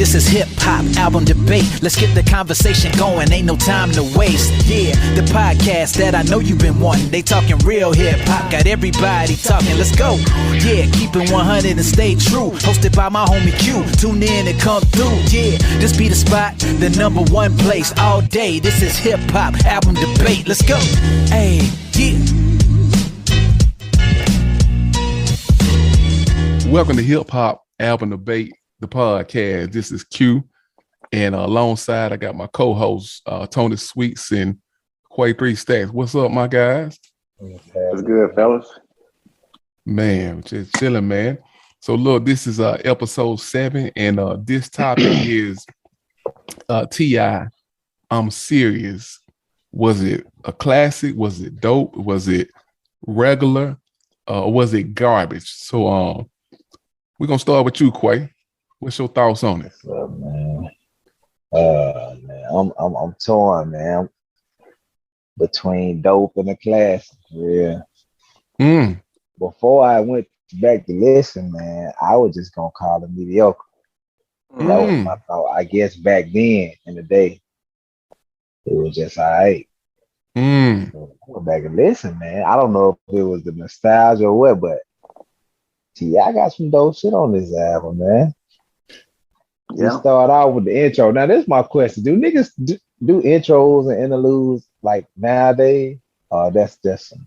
This is HipHop-Album-Debate. Let's get the conversation going, ain't no time to waste. Yeah, the podcast that I know you've been wanting. They talking real hip-hop, got everybody talking. Let's go. Yeah, keep it 100 and stay true. Hosted by my homie Q. Tune in and come through. Yeah, this be the spot, the number one place all day. This is HipHop-Album-Debate. Let's go. Hey, yeah. Welcome to HipHop-Album-Debate, the podcast. This is Q, and alongside I got my co-hosts Tony Sweets and Quea 3 Stacks. What's up, my guys? What's good, fellas? Man, just chilling, man. So look, this is episode 7, and this topic is T.I. I'm Serious. Was it a classic? Was it dope? Was it regular? Or was it garbage? So we're gonna start with you, Quea. What's your thoughts on it? What's up, man? Man, I'm torn, man. Between dope and a classic. Yeah. Before I went back to listen, man, I was just gonna call it mediocre. That was my thought. I guess back then in the day, it was just all right. I went back and listen, man. I don't know if it was the nostalgia or what, but I got some dope shit on this album, man. Yeah. Start out with the intro. Now, this is my question. Do niggas do intros and interludes like nowadays? That's just some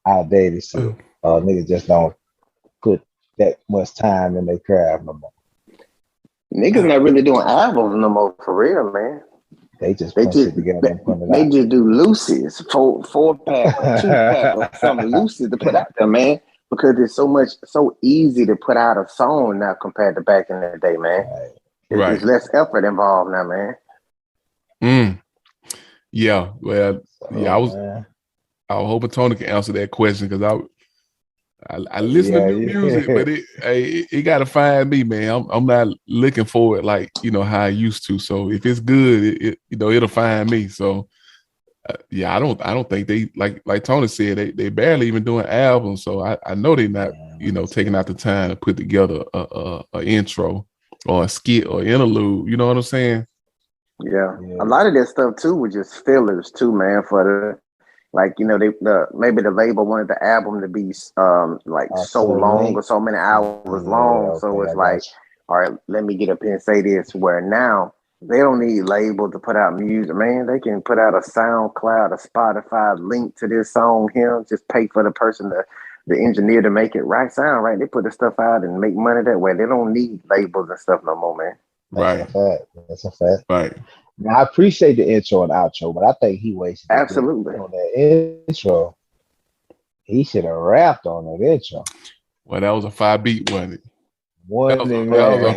outdated shit. Niggas just don't put that much time in their craft no more. Niggas not really doing albums no more, for real, man. They just put it together and put it out. They just do loosies, four pack, or 2-pack, or something loosey to put out there, man. Because it's so easy to put out a song now compared to back in the day, man. Right. There's less effort involved now, man. Yeah. Well, I was hoping Tony can answer that question because I listen to new music, but it got to find me, man. I'm not looking for it like how I used to. So if it's good, it'll find me. So. I don't think they like Tony said they barely even doing albums, so I know they're not taking out the time to put together a intro or a skit or interlude. You know what I'm saying? Yeah. A lot of that stuff too was just fillers too, man. For maybe the label wanted the album to be so long or so many hours long, so it's like, all right, let me get up here and say this. Where now. They don't need labels to put out music, man. They can put out a SoundCloud, a Spotify link to this song here. Just pay for the person, the engineer to make it sound right. They put the stuff out and make money that way. They don't need labels and stuff no more, man. That's a fact. Right. Now, I appreciate the intro and outro, but I think he wasted absolutely on that intro. He should have rapped on that intro. Well, that was a 5-beat, wasn't it? That was a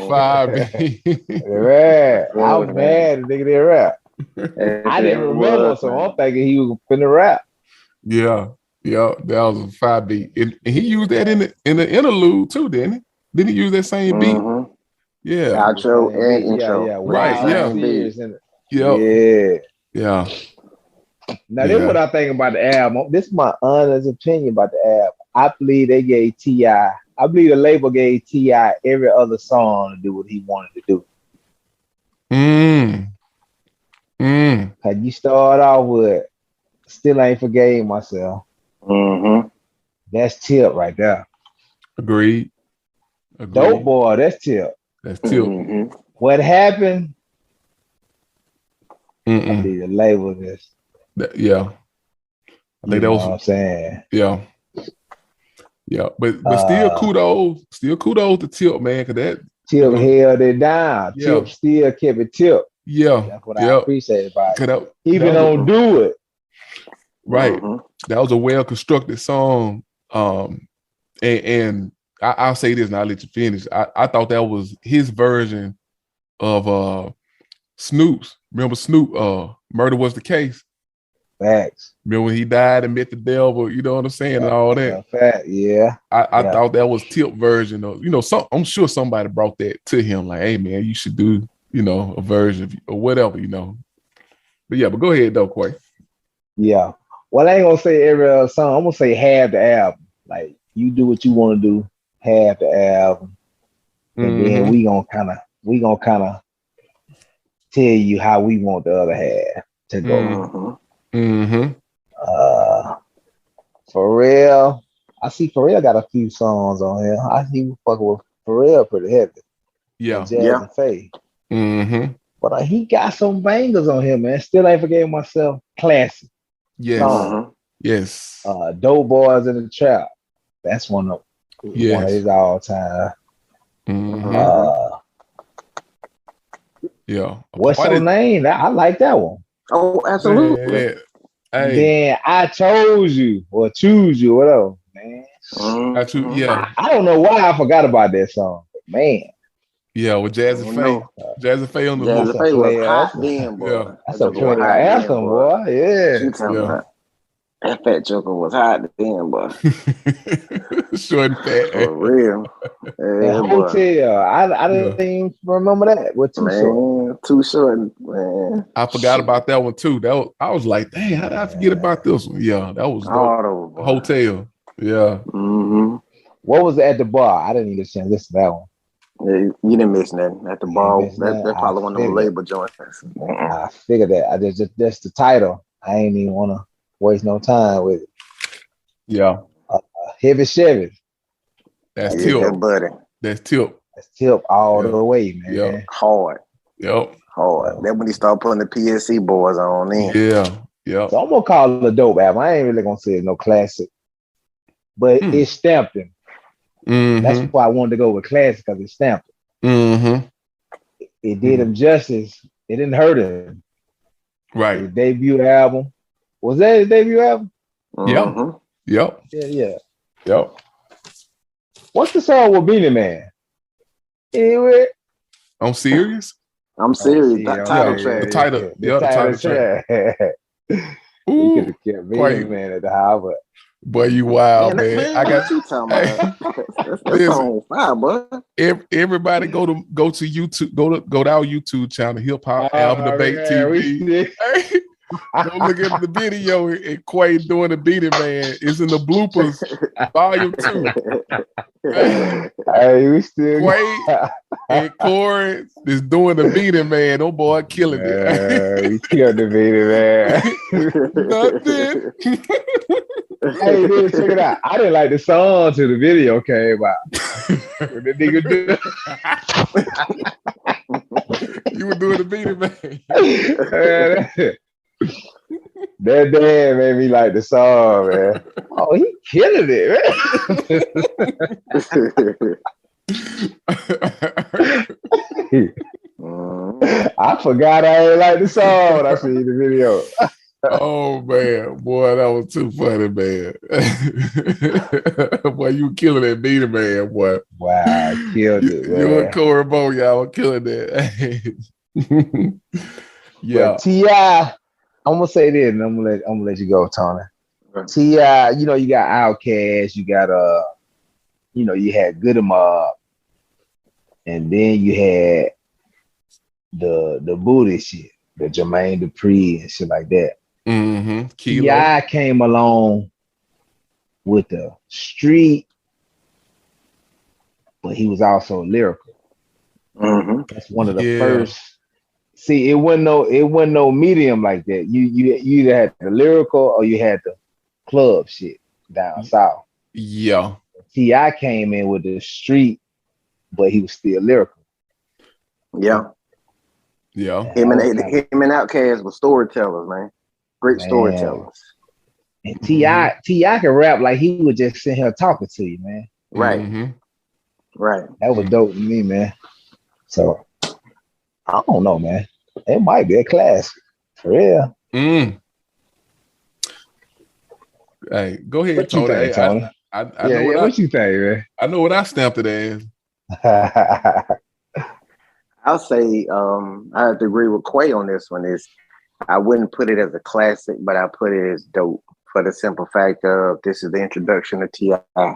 5-beat. Right. I was mad the nigga didn't rap. I didn't remember, so I'm thinking he was finna rap. Yeah, that was a 5-beat. And he used that in the interlude too, didn't he? Didn't he use that same beat? Yeah. Outro and intro. Yeah. Right, yeah. Now, this is what I think about the album. This is my honest opinion about the album. I believe they gave T.I. I believe the label gave T.I. every other song to do what he wanted to do. Had you start off with Still Ain't Forgave Myself. That's Tip right there. Agreed. Dope Boy, that's Tip. That's Tip. What happened? I believe the label this. Yeah. I think that was what I'm saying. Yeah. Yeah, but still kudos to Tip, man, because that Tip held it down. Yeah. Tip still kept it Tip. Yeah, that's what I appreciate about it. Even don't do it. Right, that was a well constructed song. And I'll say this, and I'll let you finish. I thought that was his version of Snoop's. Remember Snoop? Murder Was the Case. Facts. Remember when he died and met the devil, you know what I'm saying, and all that. I thought that was Tip version of, I'm sure somebody brought that to him, like, hey man, you should do, a version or whatever, But yeah, but go ahead though, Quea. Yeah. Well, I ain't gonna say every song. I'm gonna say half the album. Like, you do what you want to do, half the album. and then we gonna kind of tell you how we want the other half to go. Pharrell, I see Pharrell got a few songs on here. I see you fucking with Pharrell pretty heavy. Yeah, Jazz and Faye. But he got some bangers on here, man. Still ain't forgetting myself. Classic. Yes. Yes. Dope Boys in the Trap. That's one of his all time. Yeah. What's your name? I like that one. Oh, absolutely. Yeah. Hey. Then I chose you or choose you, whatever, man. I don't know why I forgot about that song, man. Yeah, with Jazz and Faye. Jazz and Faye on the Jazz and Faye was hot then, boy. Yeah. That's a player anthem, boy. Yeah. That fat joker was hot then, boy. Short and fat. For real. Yeah, Hotel. I didn't even remember that. With Too Short. Too Short, man. I forgot about that one too. I was like, dang, how did I forget about this one? Yeah, that was Hotel. Yeah. What was at the bar? I didn't even listen to that one. Yeah, you didn't miss nothing at the bar. That's probably one of them label joints. I figured that. I just the title. I ain't even want to waste no time with it. Yeah. Heavy Chevy. That's Tip. Buddy. That's Tip. That's Tip all the way, man. Yeah. Hard. Yep. Hard. Then when he started putting the PSC boys on in. Yeah. Yeah. So I'm gonna call it a dope album. I ain't really gonna say it's no classic, but it stamped him. That's why I wanted to go with classic, because it stamped him. It did him justice. It didn't hurt him. Right. His debut album. Was that his debut album? Yep. Yeah. Yep. What's the song with Beanie Man? Anyway. I'm serious. I'm serious. Title track. The title track. He could have kept Beanie Man at the Harvard. Boy, you wild, man. I got you talking about. That's on fire, boy. Everybody go to YouTube, go to our YouTube channel, HipHop-Album-Debate TV. Go look at the video and Quea doing the Beanie Man. It's in the bloopers, volume 2. Hey, we still Quea and Corey is doing the Beanie Man. Oh boy, killing it. We killed the Beanie Man. Nothing. Hey, dude, check it out. I didn't like the song till the video came out. What the nigga do? You were doing the Beanie Man. That dad made me like the song, man. Oh, he killing it, man. I forgot I ain't like the song when I see the video. Oh man, boy, that was too funny, man. Boy, you killing that Beanie Man, boy. Wow, I killed it, man. You and Corey Bo, y'all were killing that. Yeah. But T.I., I'm gonna say this, and I'm gonna let you go, Tony. Right. T.I., you got Outkast, you got you had Good Mob, and then you had the booty shit, the Jermaine Dupri and shit like that. T.I. came along with the street, but he was also lyrical. That's one of the first. See, it wasn't no medium like that. You either had the lyrical or you had the club shit down south. Yeah. T.I. came in with the street, but he was still lyrical. Yeah. Yeah. Him and Outkast were storytellers, man. Great storytellers. And T.I. can rap like he was just sitting here talking to you, man. Right. Right. That was dope to me, man. So I don't know, man. It might be a classic. For real. Hey, go ahead, what Tony. You think, Tony? I know what you think, man? I know what I stamped it as. I'll say I have to agree with Quea on this one. I wouldn't put it as a classic, but I put it as dope for the simple fact of this is the introduction to T.I.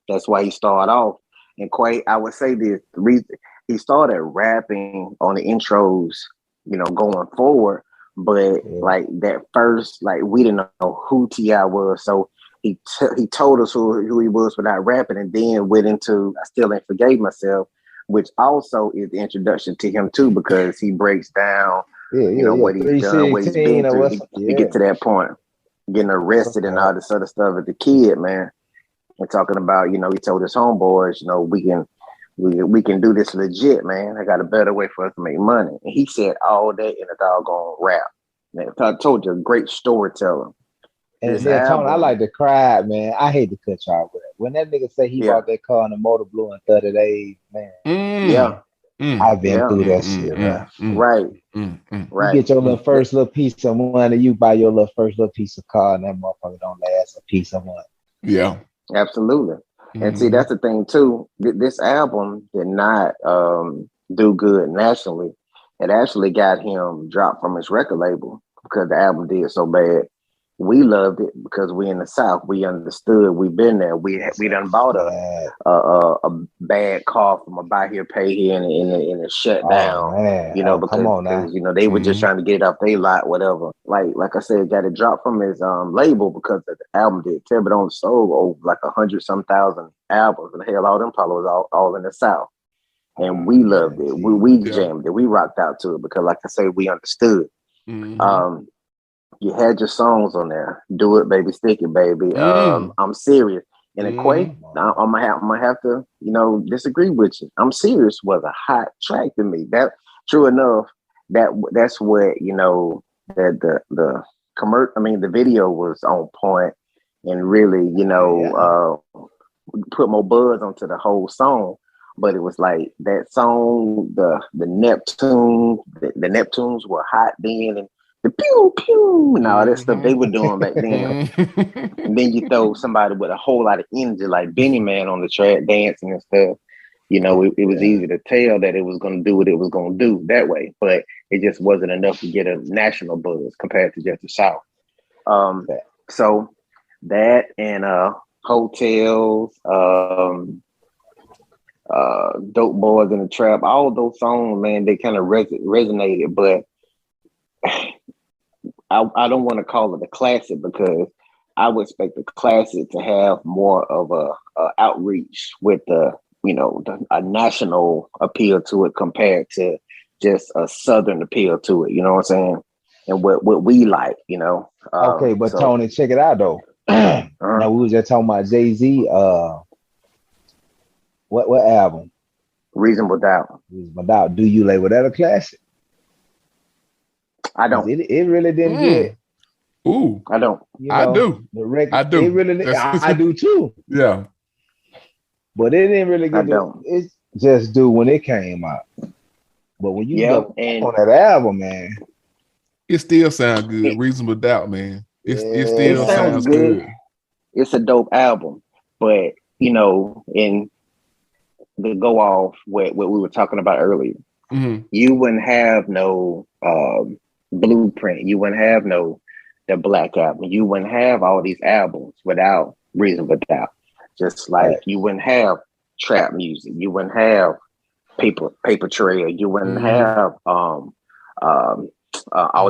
That's why he started off. And Quea, I would say this, the reason he started rapping on the intros, going forward, but like that first, like we didn't know who T.I. was. So he told us who he was without rapping, and then went into I Still Ain't Forgave Myself, which also is the introduction to him too, because he breaks down what he's done, what he's been through to get to that point, getting arrested and all this other stuff as a kid, man. And talking about, he told his homeboys, we can do this legit, man. I got a better way for us to make money. And he said all that in a doggone rap. Man, I told you, a great storyteller. And then Tony, I like to cry, man. I hate to cut y'all with it. When that nigga say he bought that car in the Motor Blue in 30 days, man. I've been through that shit, man. Right. You get your first little piece of money, you buy your first little piece of car, and that motherfucker don't last a piece of money. Yeah. Absolutely. And see, that's the thing too. This album did not do good nationally. It actually got him dropped from his record label because the album did so bad. We loved it because we in the South. We understood. We've been there. We done bought a bad car from a buy here, pay here, and it shut down. Because they were just trying to get it off their lot, whatever. Like I said, got it dropped from his label because the album did terrible. But only sold over like 100,000 albums, and hell, all them probably was all in the South. And we loved it. We jammed it. We rocked out to it because, like I say, we understood. You had your songs on there. Do It, Baby, Stick It, Baby. I'm Serious. And a Quea, I'm gonna have to, disagree with you. I'm Serious was a hot track to me. That true enough, that's what, that the video was on point and really, put more buzz onto the whole song. But it was like that song, the Neptunes were hot then, and the pew pew and all that stuff they were doing back then. And then you throw somebody with a whole lot of energy like Benny Man on the track dancing and stuff. It was easy to tell that it was going to do what it was going to do that way, but it just wasn't enough to get a national buzz compared to just the South. So that and Hotels, Dope Boys in the Trap, all those songs, man, they kind of resonated, but I don't want to call it a classic because I would expect the classic to have more of a outreach with a national appeal to it compared to just a Southern appeal to it. You know what I'm saying? And what we like, Okay, but Tony, check it out though. Now we was just talking about Jay-Z. What album? Reasonable Doubt. Reasonable Doubt. Do you label that a classic? I don't. It really didn't get. Ooh, I don't. I do. The record, I do. It really, I do too. Yeah. But it didn't really get. It just do when it came out. But when you go on that album, man, it still sounds good. Reasonable Doubt, man. It still sounds good. It's a dope album, but in the go off what we were talking about earlier, you wouldn't have no Blueprint. You wouldn't have the Black Album. You wouldn't have all these albums without Reasonable Doubt. Just like you wouldn't have trap music. You wouldn't have Paper Trail. You wouldn't have all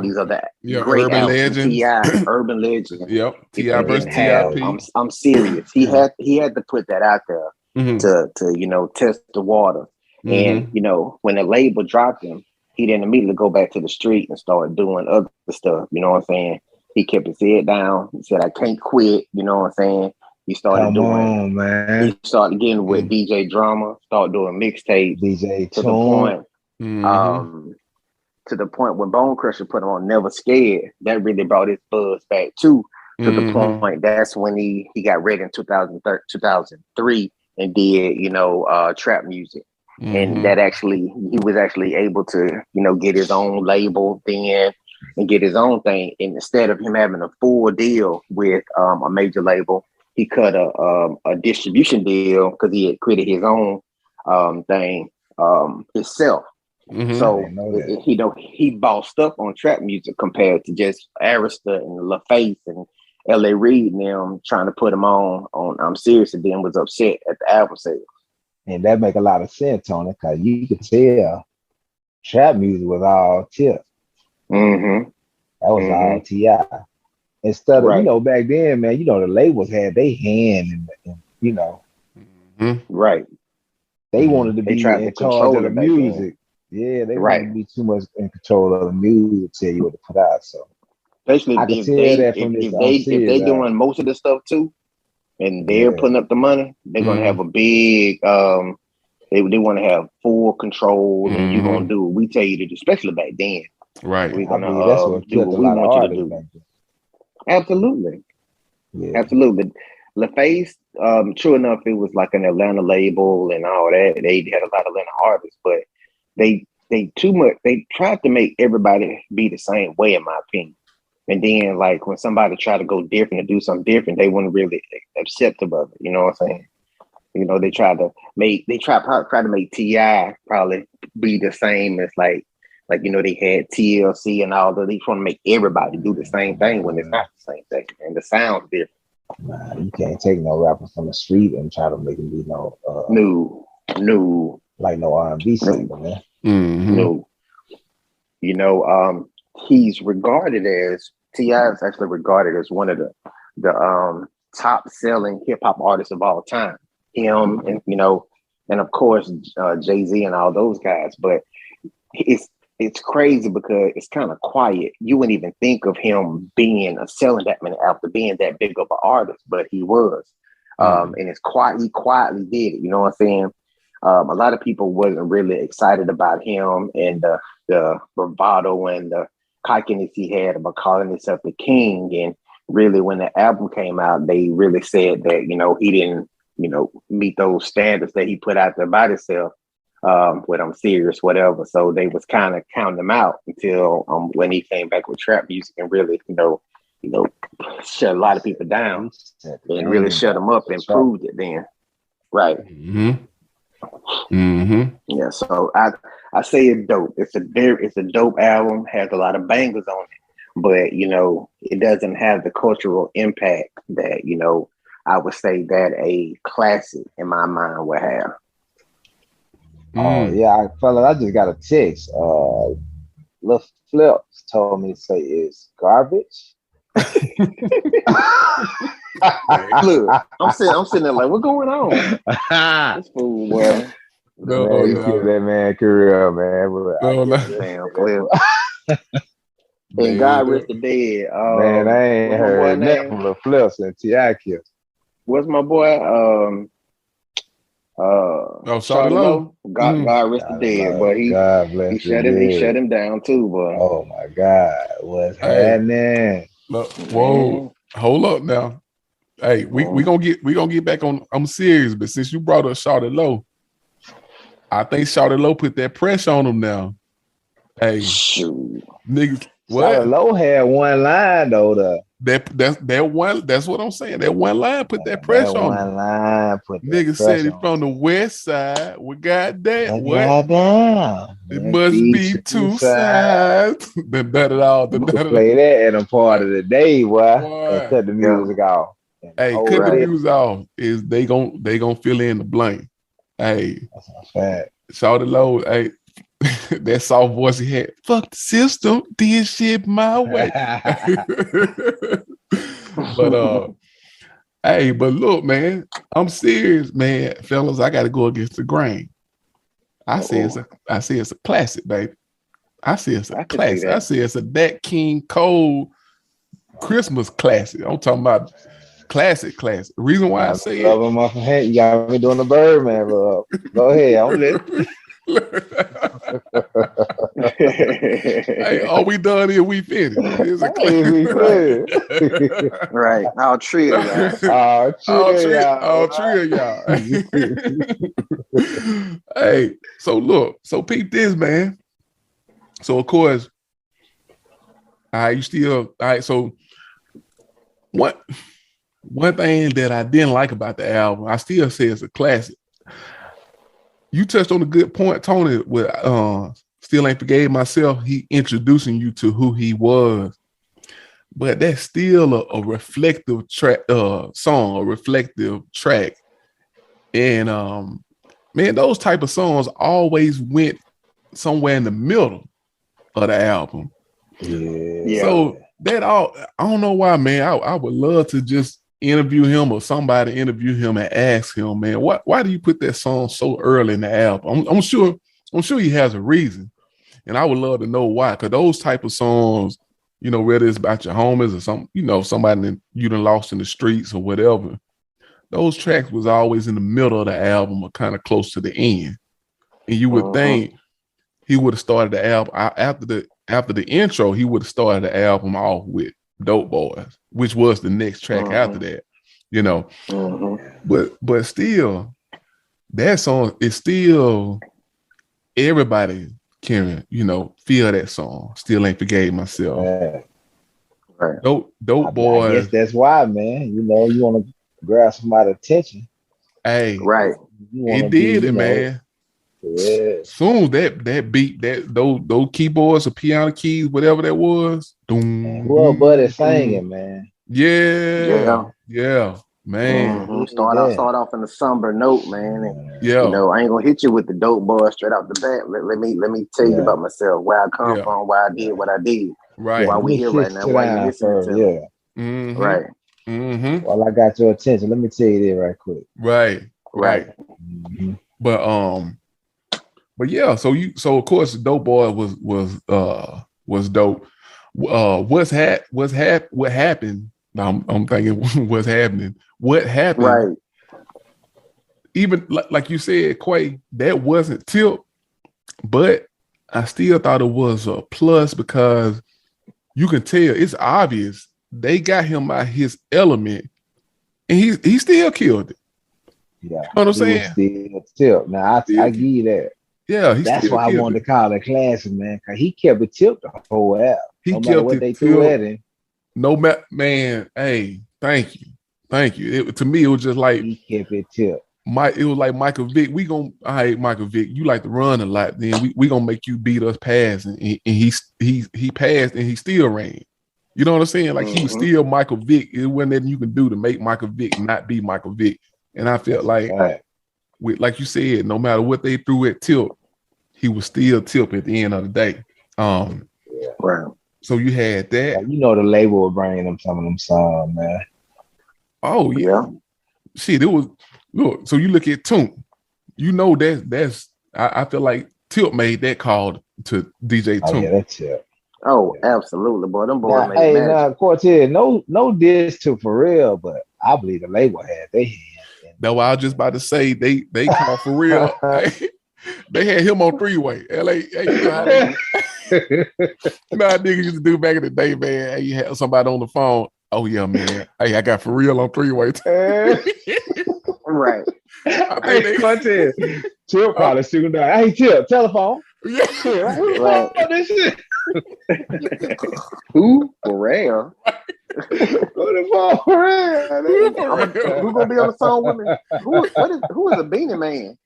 these other great Urban Legends. T.I. Urban Legends. Yep. T.I. versus T.I.P. I'm serious. He had to put that out there to test the water. And when the label dropped him, he didn't immediately go back to the street and start doing other stuff. You know what I'm saying? He kept his head down. He said, I can't quit. You know what I'm saying? He started He started getting with DJ Drama, started doing mixtapes. DJ to the point. To the point when Bone Crusher put him on Never Scared, that really brought his buzz back too. To the point, that's when he got ready in 2003 and did, trap music. And that he was actually able to, get his own label then and get his own thing. And instead of him having a full deal with a major label, he cut a distribution deal because he had created his own thing himself. So he bossed up on trap music compared to just Arista and LaFace and L.A. Reid and them trying to put him on I'm Serious, and then was upset at the album sales. And that make a lot of sense, Tony, because you could tell trap music was all Tip. That was all T.I. instead of back then, man, the labels had their hand in right. They wanted to be in charge of the music. Yeah, they wanted to be too much in control of the music to tell you what to put out. So especially if they doing most of the stuff too, and they're putting up the money, they're gonna have a big they want to have full control, and you're gonna do what we tell you to do, especially back then. Right. We're gonna do what we want you to do. Absolutely. Yeah. Absolutely. LaFace, true enough, it was like an Atlanta label and all that. They had a lot of Atlanta artists, but they tried to make everybody be the same way, in my opinion. And then like when somebody tried to go different and do something different, they weren't really accepting of it. You know what I'm saying? They tried to make T.I. probably be the same as like they had TLC and all that. They want to make everybody do the same thing when it's not the same thing, and the sound's different. Nah, you can't take no rapper from the street and try to make him be no R&B singer, man. No. He's regarded as T.I. is actually regarded as one of the top selling hip hop artists of all time. Him and of course Jay-Z and all those guys, but it's crazy because it's kind of quiet. You wouldn't even think of him selling that many after being that big of an artist, but he was. And it's quiet. He quietly did it. You know what I'm saying? A lot of people wasn't really excited about him and the bravado and the cockiness he had about calling himself the king. And really, when the album came out, they really said that he didn't meet those standards that he put out there by himself. With I'm serious, whatever. So they was kind of counting him out until when he came back with trap music and really, shut a lot of people down and really shut them up and proved it then. Right. Yeah. So I say it's dope. It's a dope album, has a lot of bangers on it, but it doesn't have the cultural impact that, I would say that a classic in my mind would have. Oh yeah, I just got a text. Lil Flips told me to say it's garbage. Look, I'm sitting there like, what's going on? This fool, boy. That man career, man. Damn, Flip. And God rest the dead. Man, I ain't heard nothing from Lil Flips and T.I. killed. What's my boy? Shawty Low. God rest the dead, but he shut him down too, boy. Oh my God, what's happening? Look, whoa, hold up now. Hey, we gonna get back on. I'm serious, but since you brought up Shawty Low, I think Shawty Low put that pressure on him now. Hey, shoot, niggas, what? Shawty Low had one line though. That one. That's what I'm saying. That one line put that pressure on him. One line put. Nigga said he from the west side. We got that. What? Goddamn. It must be two sides. The play that at a part of the day, boy. And cut the music off. Hey, cut the music off. Is they gon' fill in the blank. Hey, that's a fact. Shawty Low. Hey. That soft voice he had, fuck the system, did shit my way. But look, man, I'm serious, man. Fellas, I gotta go against the grain. I say it's a classic, baby. I say it's a classic. I say it's a Dat King Cole Christmas classic. I'm talking about classic. The reason why I say it. You got me doing the Birdman, bro. Go ahead, I'm lit. Hey, all we done here, we finished. Right. All three of y'all. All three of y'all. Hey, so peep this, man. So of course, so one thing that I didn't like about the album, I still say it's a classic. You touched on a good point, Tony, with Still Ain't Forgave Myself. He introducing you to who he was. But that's still a reflective track, song, a reflective track. And man, those type of songs always went somewhere in the middle of the album. Yeah. So that all, I don't know why, man. I would love to just interview him or somebody interview him and ask him, man, why do you put that song so early in the album? I'm sure he has a reason, and I would love to know why. Because those type of songs, you know, whether it's about your homies or something, you know, somebody that you done lost in the streets or whatever, those tracks was always in the middle of the album or kind of close to the end. And you would think he would have started the album after the intro, he would have started the album off with Dope Boys, which was the next track after that, you know. But still, that song is still, everybody can, you know, feel that song. Still Ain't Forgave Myself. Yeah. Right. Dope Boys. I guess that's why, man. You know, you want to grab somebody's attention. Hey, right. It did it, man. Yeah. Soon as that beat, those keyboards or piano keys, whatever that was, doom. Well, buddy singing, man. Yeah, man. Start off in a somber note, man. And, yeah, you know, I ain't gonna hit you with the Dope Boy straight out the bat. Let me tell you about myself, where I come from, why I did what I did. Right. Why we here right now? Why you listening to me? Right. Well, I got your attention. Let me tell you that right quick. Right. But yeah, so of course Dope Boy was dope. What happened? I'm thinking what's happening. What happened? Right. Even like you said, Quea, that wasn't Tip, but I still thought it was a plus because you can tell it's obvious they got him out his element, and he still killed it. Yeah, you know what I'm saying? Still Tip. Now I give you that. Yeah, that's why I wanted to call it classic, man, because he kept it Tip the whole album. He no kept what it they threw at him. No man, hey, thank you. To me, it was just like he kept it Tip. It was like Michael Vick. All right, Michael Vick, you like to run a lot. Then we gonna make you beat us pass, and he passed and he still ran. You know what I'm saying? Like he was still Michael Vick. It wasn't nothing you can do to make Michael Vick not be Michael Vick. And I felt like, like you said, no matter what they threw at Tip, he was still Tip at the end of the day. Right. So you had that. You know the label was bringing them some of them songs, man. Oh yeah. Shit, it was. Look, so you look at Toon. You know that's. I feel like Tip made that call to DJ Toon. Yeah, that's it. Oh, absolutely, boy. Them boys made magic. Now Quartez, no diss to for real, but I believe the label had they hand. That's why I was just about to say they call for real. They had him on three-way. LA, hey, you know how niggas used to do back in the day, man. Hey, you had somebody on the phone. Oh yeah, man. Hey, I got for real on three-way. Right. Quartez. Tip probably shooting down. Hey, Tip, telephone. Yeah. Right. This shit. Who? For real? For real? Who gonna be on the phone with me? Who is a beanie man?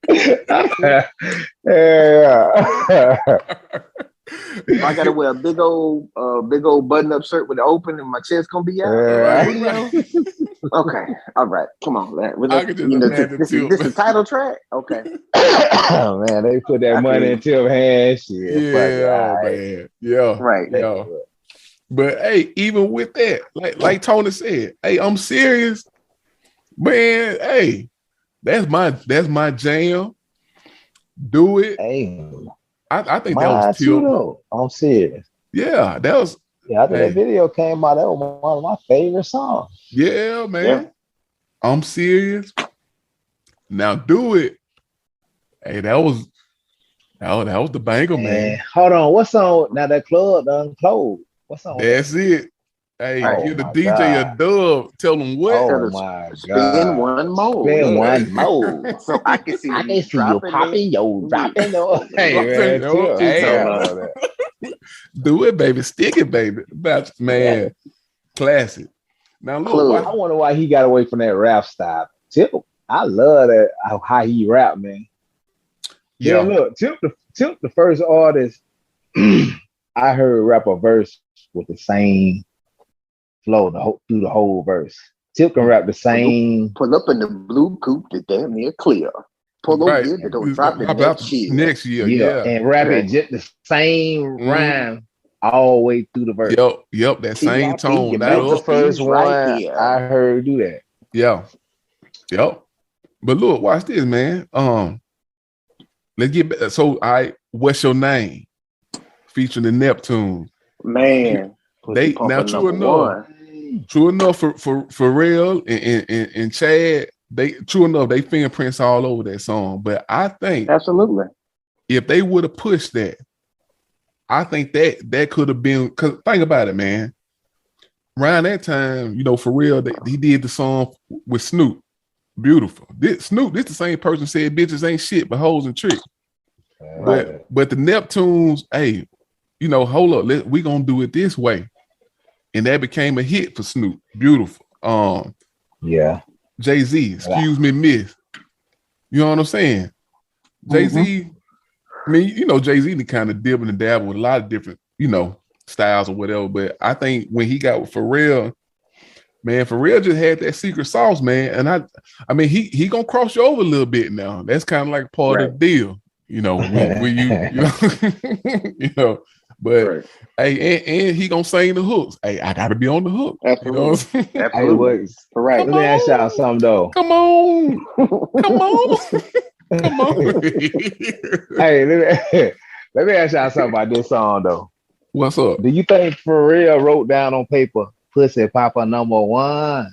Yeah. I gotta wear a big old button-up shirt with it open, and my chest gonna be out. Okay, all right, come on, man. This is the title track. Okay. Oh man, they put that money in Tip hands. Man. Yeah. Right. Yeah. But hey, even with that, like Tony said, hey, I'm serious, man. Hey, that's my jam. Do it. Hey. I think that was Tip. I'm serious. Yeah, that was. Yeah, I think that video came out. That was one of my favorite songs. Yeah, man. Yeah. I'm serious. Now do it. Hey, that was the banger, man. Hold on, what song? Now that club done closed. What song? That's it. Hey, give the DJ a dub. Tell them what. Oh my God. Spin one more. Spin one more. So I can see you popping your dropping. Hey, man. Do it, baby. Stick it, baby. Man, classic. Now look, I wonder why he got away from that rap style. Tip, I love that how he rap, man. Yeah, look, Tip the first artist I heard rap a verse with the same flow through the whole verse. Tip can rap the same. Pull up in the blue coupe, the damn near clear. Pull over here, don't drop it next year. Next year, yeah. And rap it just the same rhyme all the way through the verse. Yep, that same tone. That's the first one I heard do that. Yeah. Yep. But look, watch this, man. Let's get back. So, What's Your Name? Featuring the Neptune. Man. They now true enough for Pharrell and Chad, they fingerprints all over that song. But I think absolutely if they would have pushed that, I think that could have been, because think about it, man. Around that time, Pharrell, he did the song with Snoop. Beautiful. This the same person said bitches ain't shit but hoes and tricks. Right. But the Neptunes, hey, hold up, we gonna do it this way. And that became a hit for Snoop. Beautiful. Jay-Z, excuse me, miss. You know what I'm saying? Jay-Z, I mean, Jay-Z to kind of dibble and dabble with a lot of different, styles or whatever. But I think when he got with Pharrell, man, Pharrell just had that secret sauce, man. And I mean, he gonna cross you over a little bit now. That's kind of like part of the deal, when you, But hey, and he gonna sing the hooks. Hey, I gotta be on the hook. Absolutely. Absolutely. Right. Let me ask y'all something though. Come on. Come on. Come on. Hey, let me ask y'all something about this song though. What's up? Do you think Pharrell wrote down on paper Pussy Papa #1?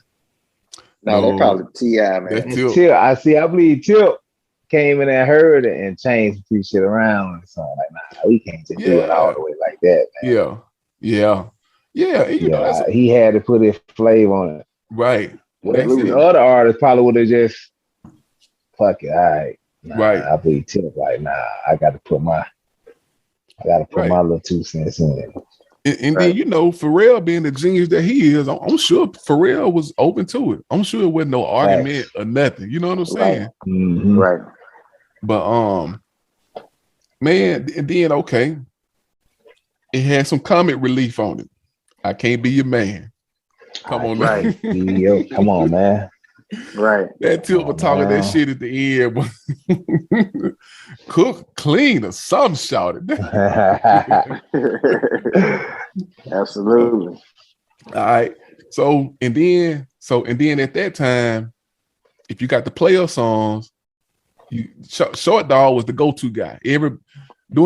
No, they call it T.I., man. Tip. I believe Tip came in and heard it and changed a few shit around and so like, nah, we can't just do it all the way like that, man. Yeah. He had to put his flavor on it. Right. The other artists probably would have just fuck it, all right. Right. I believe Tip like, nah, I gotta put my little 2 cents in it. And then, Pharrell being the genius that he is, I'm sure Pharrell was open to it. I'm sure it wasn't no argument or nothing. You know what I'm saying? Right. Mm-hmm. Right. But, man, and then, okay, it had some comic relief on it. I Can't Be Your Man. Come on, right. Yo, come on, man. Right. That Tip was talking that shit at the end, but cook, clean, or some shouted. Absolutely. All right. So and then at that time, if you got the player songs, Short Dog was the go-to guy. During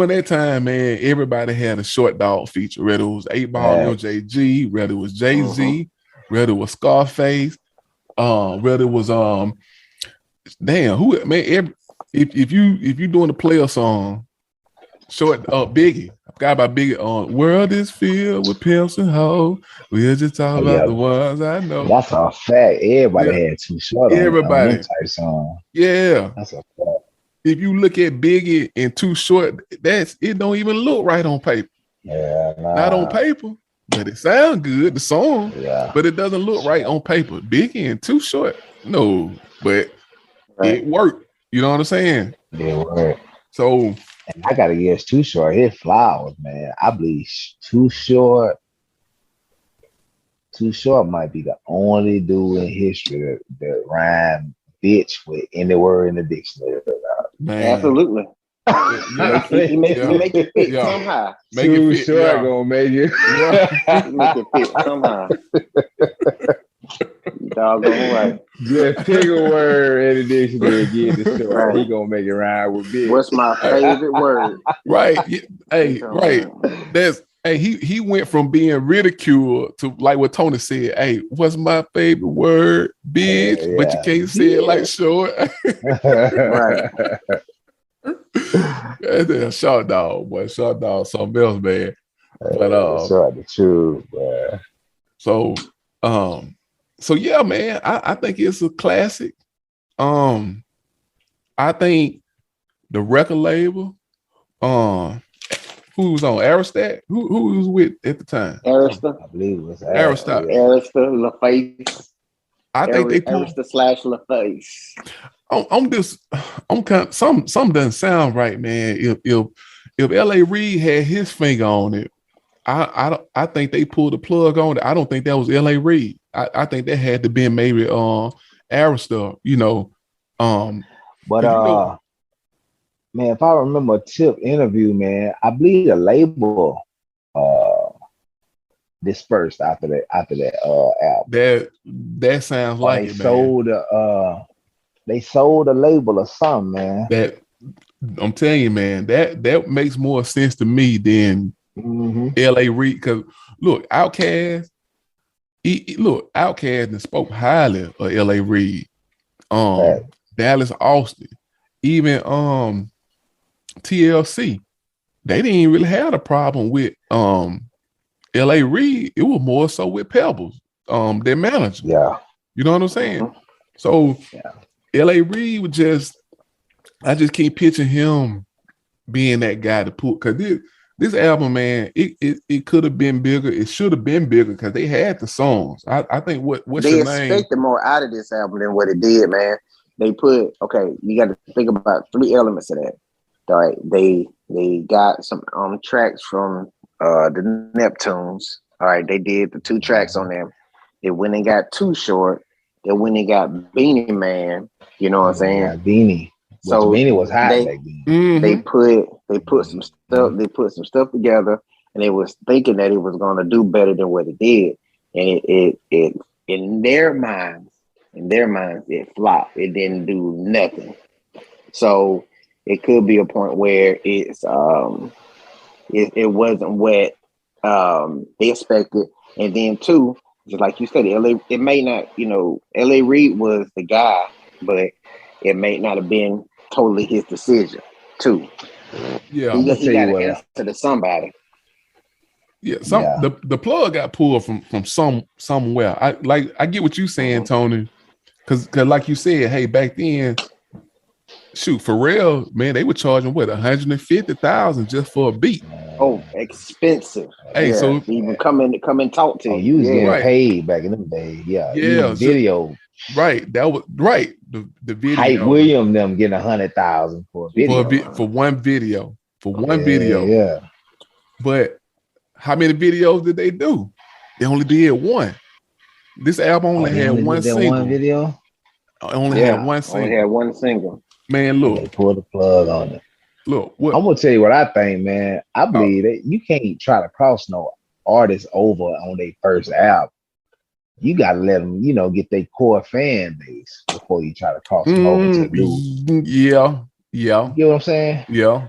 that time, man, everybody had a Short Dog feature. Whether it was 8Ball, MJG, whether it was Jay-Z, whether it was Scarface. Whether it was if you doing the player song, Biggie, I forgot about Biggie. World is filled with pimps and hoes. We'll just talk about the ones I know. That's a fact. Everybody had Too Short. Everybody on type song. Yeah, that's a fact. If you look at Biggie and Too Short, it don't even look right on paper. Yeah, not on paper. But it sounds good, the song, but it doesn't look right on paper. Biggie and Too Short, no, but it worked. You know what I'm saying? It worked. So, and I gotta give Too Short his flowers, man. I believe Too Short might be the only dude in history that rhyme bitch with any word in the dictionary. Man. Absolutely. You make it fit somehow. Too Short gonna make it. Make it fit somehow. Doggone right. Just pick a word in the dictionary, get the story. He gonna make it rhyme with bitch. What's my favorite word? Right. Hey, right. He went from being ridiculed to like what Tony said. Hey, what's my favorite word? Bitch, but you can't say it like Short. Right. That's Short Dog, boy. Short Dog, something else, man. But Short the truth, man. So yeah, man. I think it's a classic. I think the record label, who was on Aerostat? Who was with at the time? Arista. I believe it was Aerostat. Arista, LaFace. I think they pulled Arista / LaFace. I'm kind of, some doesn't sound right, man. If L.A. Reid had his finger on it, I think they pulled the plug on it. I don't think that was L.A. Reid. I think that had to be maybe Arista, But man, if I remember a Tip interview, man, I believe the label dispersed after that album. That sounds like it, man. They sold a label or something, man. That I'm telling you, man, that makes more sense to me than L.A. Reid. Because look, Outkast and spoke highly of L.A. Reid, Dallas Austin, even TLC. They didn't really have a problem with L.A. Reid. It was more so with Pebbles, their manager. Yeah, you know what I'm saying. So L.A. Reid was I just keep picturing him being that guy to put, because this album, man, it could have been bigger. It should have been bigger because they had the songs. I think what's they your name? They expected more out of this album than what it did, man. They put, you got to think about 3 elements of that. All right, they got some tracks from the Neptunes. All right, they did the 2 tracks on them. They went and got Too Short. They went and got Beanie Man. You know what I'm saying? Yeah, Beanie. So Beanie was hot back then. They put some stuff. They put some stuff together, and they was thinking that it was going to do better than what it did, and it in their minds, it flopped. It didn't do nothing. So it could be a point where it wasn't what they expected, and then too, just like you said, it may not, L.A. Reid was the guy, but it may not have been totally his decision too. Yeah, he got to answer to somebody. Yeah, the plug got pulled from somewhere. I get what you saying, Tony, because like you said, hey, back then, shoot, Pharrell, man, they were charging what, $150,000 just for a beat. Oh, expensive. Hey, so even come and talk to you. You was getting paid back in them days. Yeah, video. Right, that was right. The video. Hype William them getting $100,000 for a video. For one video. Video. Yeah. But how many videos did they do? They only did one. This album only had one single. One video? Only had one single. Only had one single. Man, look. They pulled the plug on it. Look, I'm gonna tell you what I think, man. I believe that you can't try to cross no artist over on their first album. You gotta let them, get their core fan base before you try to cross them over to do. Yeah. You know what I'm saying? Yeah.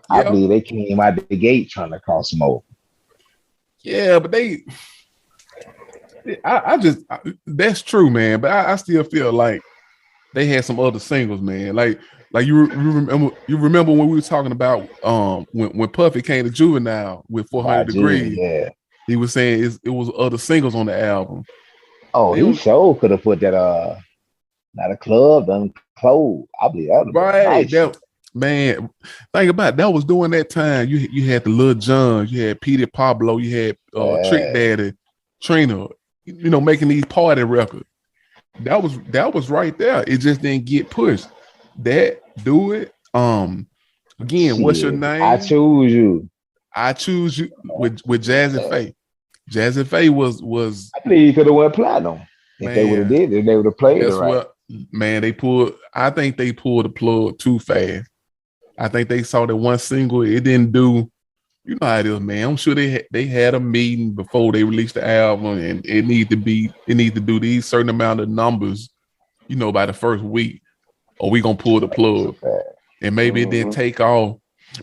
I believe they came out the gate trying to cross them over. Yeah, but that's true, man. But I still feel like they had some other singles, man. Like you remember when we were talking about when Puffy came to Juvenile with 400 Degrees. Yeah. He was saying it was other singles on the album. Oh, he sure could have put that not a club done closed. I believe that was right. Nice. Man, think about it. That was during that time. You had the Lil Jon, you had Petey Pablo, you had Trick Daddy, Trina, making these party records. That was right there. It just didn't get pushed. That do it. Again, what's your name? I choose you. with Jazzy Faye. Jazzy Faye was I think he could have went platinum if they would have did it. They would have played it right. Man, I think they pulled the plug too fast. I think they saw that one single, it didn't do. You know how it is, man. I'm sure they had a meeting before they released the album, and it need to do these certain amount of numbers, by the first week, or we gonna pull the plug. And maybe it didn't take off.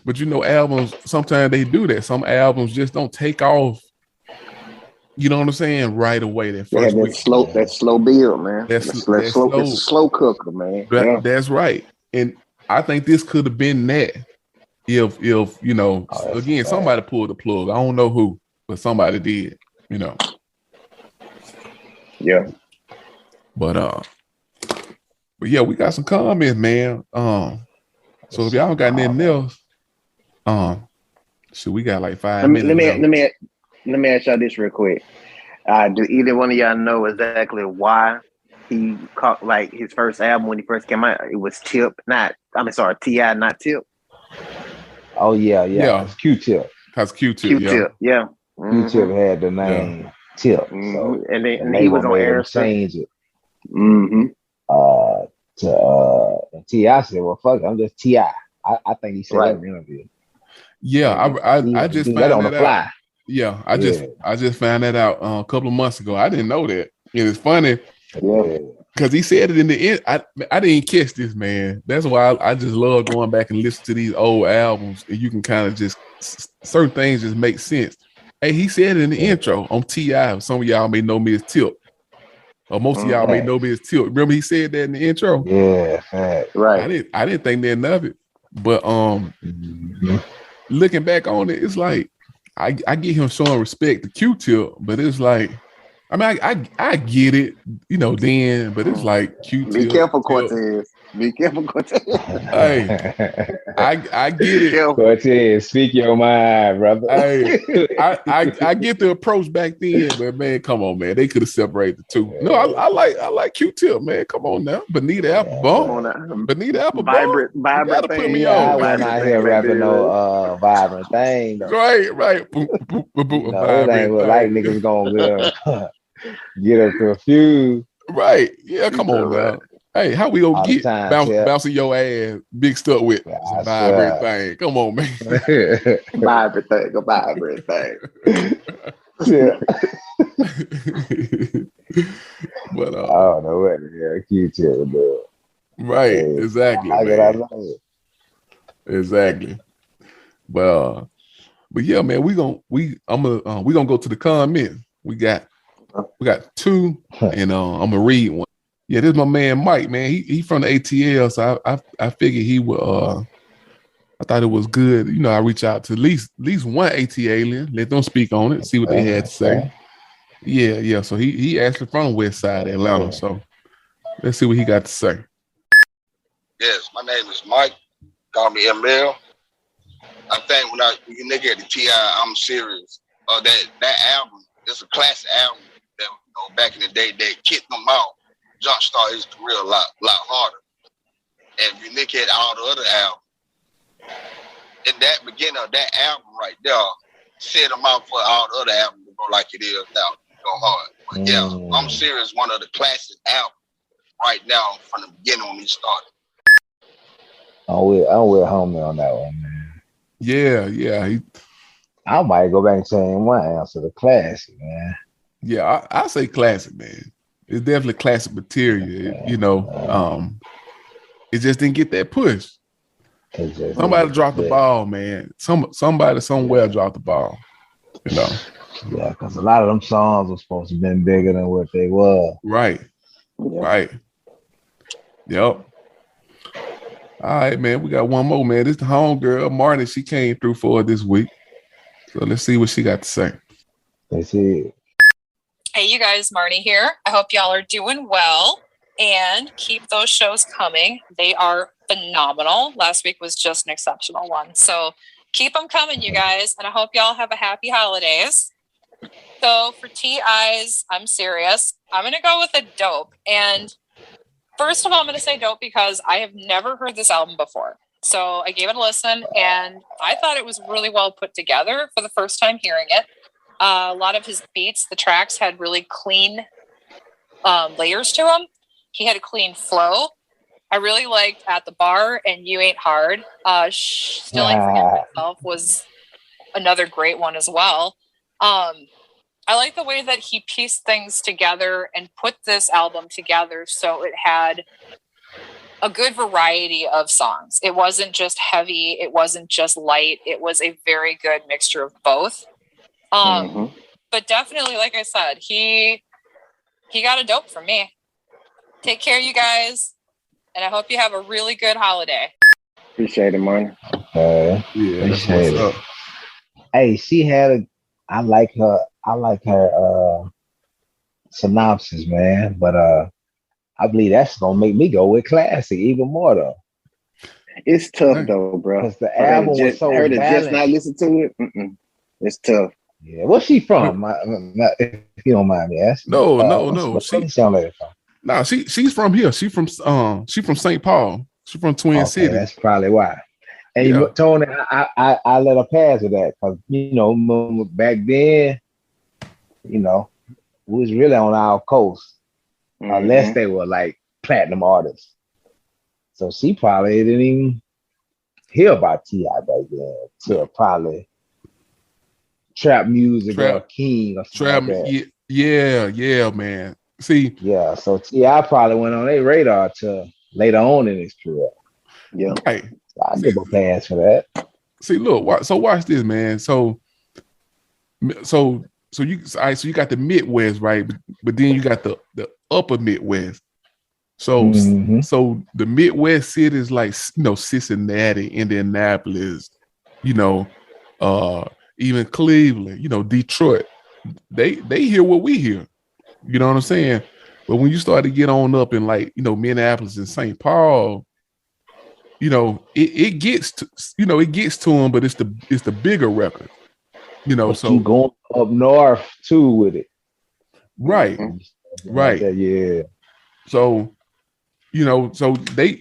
But albums, sometimes they do that. Some albums just don't take off. You know what I'm saying? Right away. That first week. That slow build, man. That's slow. It's a slow cooker, man. That's right. And I think this could have been that if again, somebody pulled the plug. I don't know who, but somebody did, Yeah. But yeah, we got some comments, man. So if y'all got nothing else, we got like 5 minutes. Let me ask y'all this real quick. Do either one of y'all know exactly why he caught like his first album when he first came out? It was T.I., not Tip. Oh yeah. It's Q-Tip. That's Q-Tip. Yeah. Mm-hmm. Q-Tip had the name Tip. Mm-hmm. So, and then he was on air. Change it. Mm-hmm. To T.I. said, "Well, fuck it, I'm just T.I." I think he said that in an interview. Yeah, I just found that on the fly. Yeah, I just found that out a couple of months ago. I didn't know that. And it's funny because he said it in the end. I didn't catch this, man. That's why I just love going back and listen to these old albums, and you can kind of just certain things just make sense. Hey, he said it in the intro on T.I. Some of y'all may know me as Tip, or most of y'all may know me as Tip. Remember he said that in the intro? Yeah, right. I didn't think nothing of it, but looking back on it, it's like I give him showing respect to Q-Tip, but it's like, I mean, I get it, you know, then, but it's like Q-Tip. Be careful, Quartez. Be careful, Quartez. Hey, I get it. Quartez, speak your mind, brother. Hey, I get the approach back then, but man, come on, man. They could have separated the two. No, I like Q-Tip, man. Come on now. Bonita Applebum. Bonita Applebum. Vibrant you gotta thing. put me I on. went out here rapping no vibrant thing. Though. Right. It ain't what like niggas gonna get up to a few. Right. Yeah, come on now. Hey, how we gonna get bouncing your ass big stuff with vibrant thing? Come on, man. Vibrant thing. Yeah. But I don't know what the hell Q-Tip would do. Right, exactly. Exactly. But yeah, man, we gonna go to the comments. We got two, and I'm gonna read one. Yeah, this is my man Mike, man. He from the ATL, so I figured he would. I thought it was good. You know, I reach out to at least one AT alien, let them speak on it, see what they had to say. Yeah. So he actually from the west side of Atlanta. So let's see what he got to say. Yes, my name is Mike. Call me ML. I think when you nigga at the T.I., I'm serious. That album, it's a classic album that back in the day they kicked them out. Jumpstart his career a lot harder. And if you look at all the other albums, in that beginning of that album right there, set them out for all the other albums to go like it is now, go hard. But yeah, I'm serious, one of the classic albums right now from the beginning when he started. I'm with homie on that one, man. Yeah. I might go back and change my answer to classic, man. Yeah, I say classic, man. It's definitely classic material, you know. It just didn't get that push. Somebody dropped the ball, man. Somebody somewhere dropped the ball, you know. Yeah, because a lot of them songs were supposed to have been bigger than what they were. Right. Yep. All right, man. We got one more, man. This is the homegirl, Marty. She came through for it this week. So let's see what she got to say. Let's see. Hey, you guys, Marty here. I hope y'all are doing well and keep those shows coming. They are phenomenal. Last week was just an exceptional one. So keep them coming, you guys. And I hope y'all have a happy holidays. So for T.I.'s, I'm serious. I'm going to go with a dope. And first of all, I'm going to say dope because I have never heard this album before. So I gave it a listen and I thought it was really well put together for the first time hearing it. A lot of his beats, the tracks had really clean layers to them. He had a clean flow. I really liked At the Bar and You Ain't Hard. Still Ain't Forget Myself was another great one as well. I like the way that he pieced things together and put this album together so it had a good variety of songs. It wasn't just heavy. It wasn't just light. It was a very good mixture of both. But definitely, like I said, he got a dope from me. Take care, you guys, and I hope you have a really good holiday. Appreciate it, man. Yeah, appreciate it. Hey, she had I like her synopsis, man. But I believe that's gonna make me go with classic even more though. It's tough though, bro. Because the album was so balanced. Just not listen to it. It's tough. Yeah, where's she from? If you don't mind me asking. No. She sound like from? Nah, she's from here. She from St. Paul. She's from Twin City. That's probably why. And Tony, I let her pass with that because back then, we was really on our coast, unless they were like platinum artists. So she probably didn't even hear about T.I. back then till probably trap music or king or something like that. Yeah, man. See, so T.I. probably went on their radar to later on in his career. Yeah, right. So I give a pass for that. See, look, watch this, man. So you got the Midwest, right? But then you got the upper Midwest. So so the Midwest cities like Cincinnati, Indianapolis, even Cleveland, Detroit. They hear what we hear. You know what I'm saying? But when you start to get on up in like, Minneapolis and St. Paul, it gets to them, but it's the bigger record. So you going up north too with it. Right. Right. Yeah. So, so they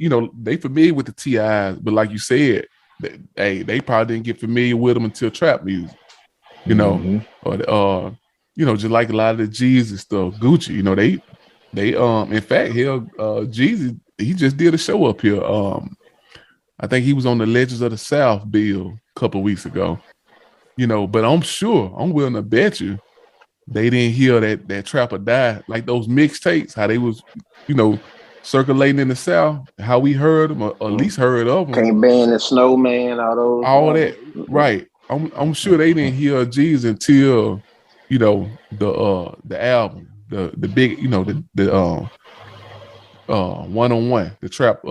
familiar with the TIs, but like you said, they probably didn't get familiar with them until trap music, or just like a lot of the Jeezy stuff, Gucci, they in fact, Jeezy, he just did a show up here. I think he was on the Legends of the South bill a couple of weeks ago, but I'm willing to bet you they didn't hear that Trap or Die, like those mixtapes, how they was, circulating in the South, how we heard them, or at least heard of them. Can't Ban the Snowman, all that, right. I'm sure they didn't hear G's until, the album, the big, the 1-on-1, the Trap,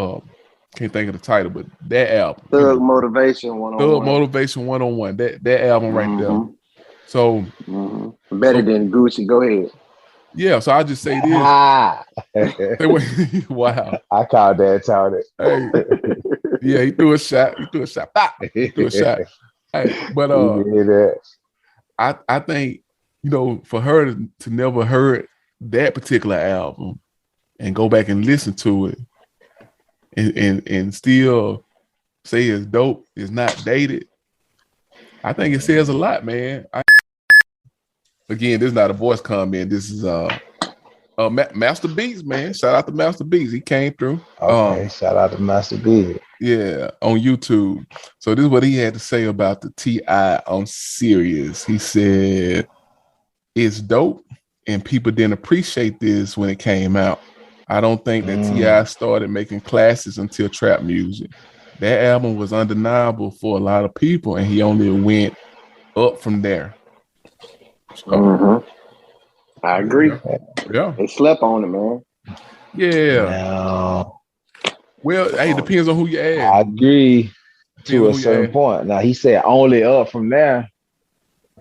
can't think of the title, but that album. Thug Motivation 1-on-1. Thug Motivation 1-on-1, that album right there. So better than Gucci. Go ahead. Yeah, so I just say this. Wow. I called that Tony. Hey, yeah, he threw a shot. He threw a shot. Hey, but I think, for her to never heard that particular album and go back and listen to it and still say it's dope, it's not dated, I think it says a lot, man. Again, this is not a voice comment. This is Master Beats, man. Shout out to Master Beats. He came through. Okay, shout out to Master Beats. Yeah, on YouTube. So this is what he had to say about the T.I. on Sirius. He said, it's dope, and people didn't appreciate this when it came out. I don't think that T.I. started making classics until trap music. That album was undeniable for a lot of people, and he only went up from there. So, I agree. Yeah. They slept on it, man. Yeah. No. Well, hey, it depends on who you ask. I agree to a certain point. Now, he said only up from there.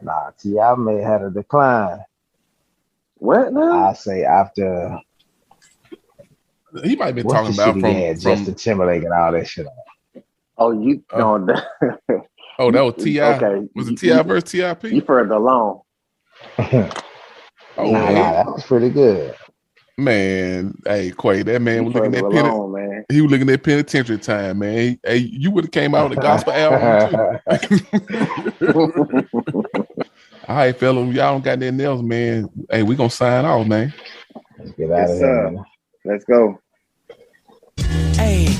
Nah, T.I. may have a decline. What now? I say after. He might be talking about from Justin Timberlake and all that shit. Oh, you know that. Oh, that was T.I. Okay. Was it T.I. versus T.I.P.? You further along. Nah, that was pretty good. Man, hey, Quea, that man was looking at man. He was looking at penitentiary time, man. Hey, you would have came out with a gospel album too. All right, fellas, y'all don't got nothing else, man. Hey, we gonna sign off, man. Let's get out of here, man. Let's go. Hey.